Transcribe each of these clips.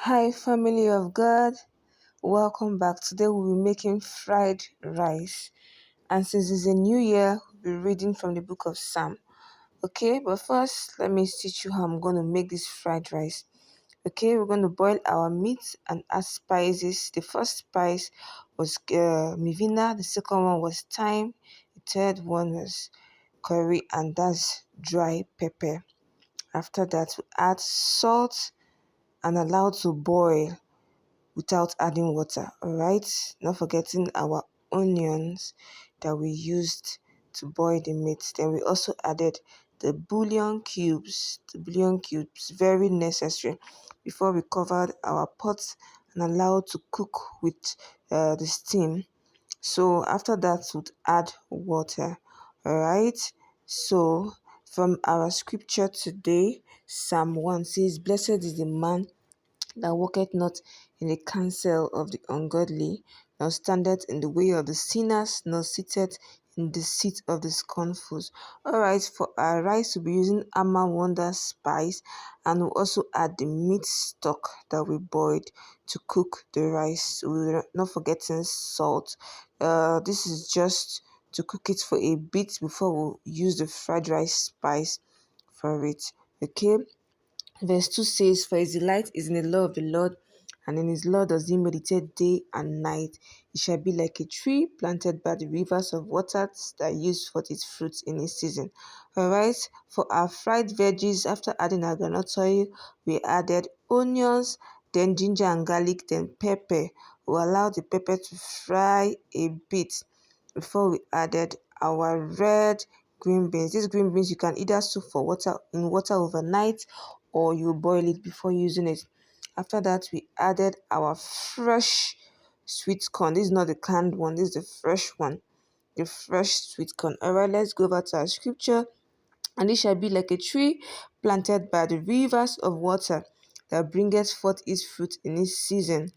Hi, family of God. Welcome back. Today we'll be making fried rice. And since it's a new year, we'll be reading from the book of Psalm. Okay, but first, let me teach you how I'm going to make this fried rice. Okay, we're going to boil our meat and add spices. The first spice was mivina, the second one was thyme, the third one was curry, and that's dry pepper. After that, we add salt and allow to boil without adding water. All right, not forgetting our onions that we used to boil the meat. Then we also added the bouillon cubes, very necessary, before we covered our pot and allowed to cook with the steam. So after that we'd add water. All right, so from our scripture today, Psalm 1 says, blessed is the man that walketh not in the counsel of the ungodly, nor standeth in the way of the sinners, nor sitteth in the seat of the scornful. Alright, for our rice, we'll be using Ama Wonder spice, and we'll also add the meat stock that we boiled to cook the rice. We're not forgetting salt. This is just to cook it for a bit before we'll use the fried rice spice for it. Okay. Verse 2 says, for his delight is in the law of the Lord, and in his law does he meditate day and night. He shall be like a tree planted by the rivers of waters that yields forth its fruits in its season. Alright, for our fried veggies, after adding our groundnut oil, we added onions, then ginger and garlic, then pepper. We allow the pepper to fry a bit before we added our red green beans. These green beans you can either soak for water in water overnight, or you boil it before using it. After that, we added our fresh sweet corn. This is not the canned one, this is the fresh one, the fresh sweet corn. Alright, let's go over to our scripture. And it shall be like a tree planted by the rivers of water, that bringeth forth its fruit in its season.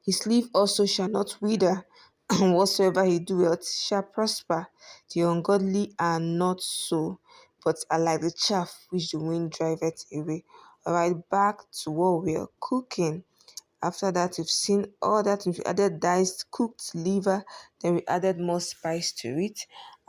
His leaf also shall not wither, and whatsoever he doeth shall prosper. The ungodly are not so, but are like the chaff which the wind driveth away. Alright, back to what we are cooking. After that, we've seen all that. We added diced cooked liver, then we added more spice to it,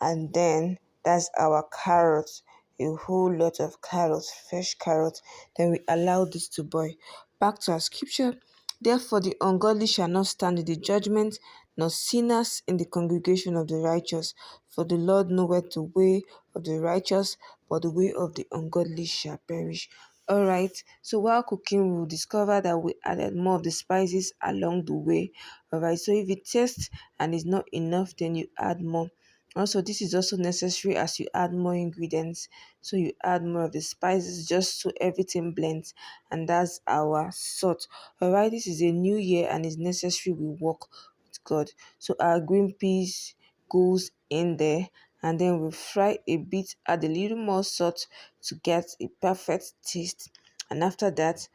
and then that's our carrots, a whole lot of carrots, fresh carrots. Then we allow this to boil. Back to our scripture. Therefore, the ungodly shall not stand in the judgment, nor sinners in the congregation of the righteous. For the Lord knoweth the way of the righteous, but the way of the ungodly shall perish. Alright, so while cooking, we will discover that we added more of the spices along the way. Alright, so if it tastes and is not enough, then you add more. Also, this is also necessary as you add more ingredients. So you add more of the spices just so everything blends, and that's our salt. Alright, this is a new year and it's necessary we work with God. So our green peas goes in there, and then we fry a bit, add a little more salt to get a perfect taste. And after that,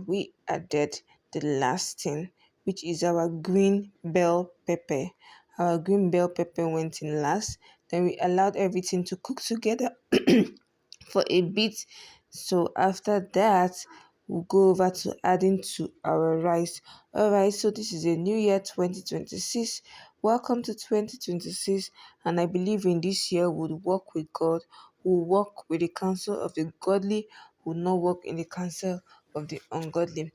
we added the last thing, which is our green bell pepper. Our green bell pepper went in last. Then we allowed everything to cook together for a bit. So after that, we'll go over to adding to our rice. Alright, so this is a new year 2026. Welcome to 2026, and I believe in this year we'll walk with God, we'll walk with the counsel of the godly, will not walk in the counsel of the ungodly.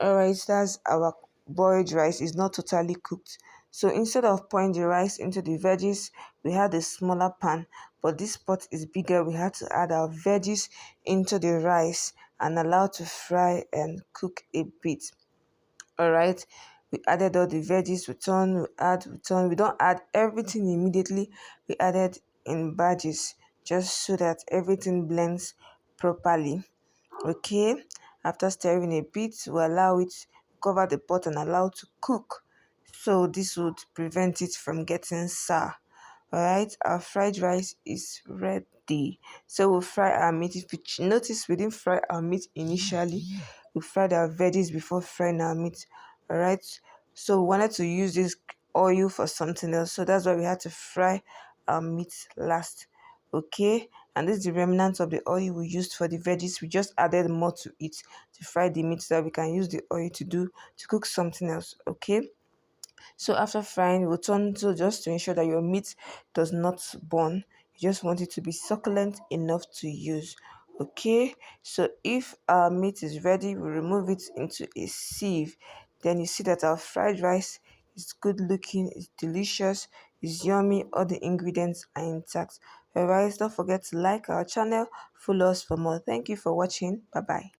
Alright, that's our boiled rice. Is not totally cooked. So instead of pouring the rice into the veggies, we had a smaller pan, but this pot is bigger. We had to add our veggies into the rice and allow to fry and cook a bit. Alright, we added all the veggies, we don't add everything immediately. We added in batches just so that everything blends properly. Okay, after stirring a bit, we allow it, cover the pot and allow to cook. So this would prevent it from getting sour. Alright, our fried rice is ready. So we'll fry our meat. If you notice, we didn't fry our meat initially. We fried our veggies before frying our meat. Alright, so we wanted to use this oil for something else. So that's why we had to fry our meat last. Okay, And this is the remnants of the oil we used for the veggies. We just added more to it to fry the meat so that we can use the oil to cook something else. Okay. So after frying, we'll turn to just to ensure that your meat does not burn. You just want it to be succulent enough to use. Okay, so if our meat is ready, we remove it into a sieve. Then you see that our fried rice is good looking, it's delicious, it's yummy, all the ingredients are intact. Alright, don't forget to like our channel, follow us for more. Thank you for watching. Bye bye.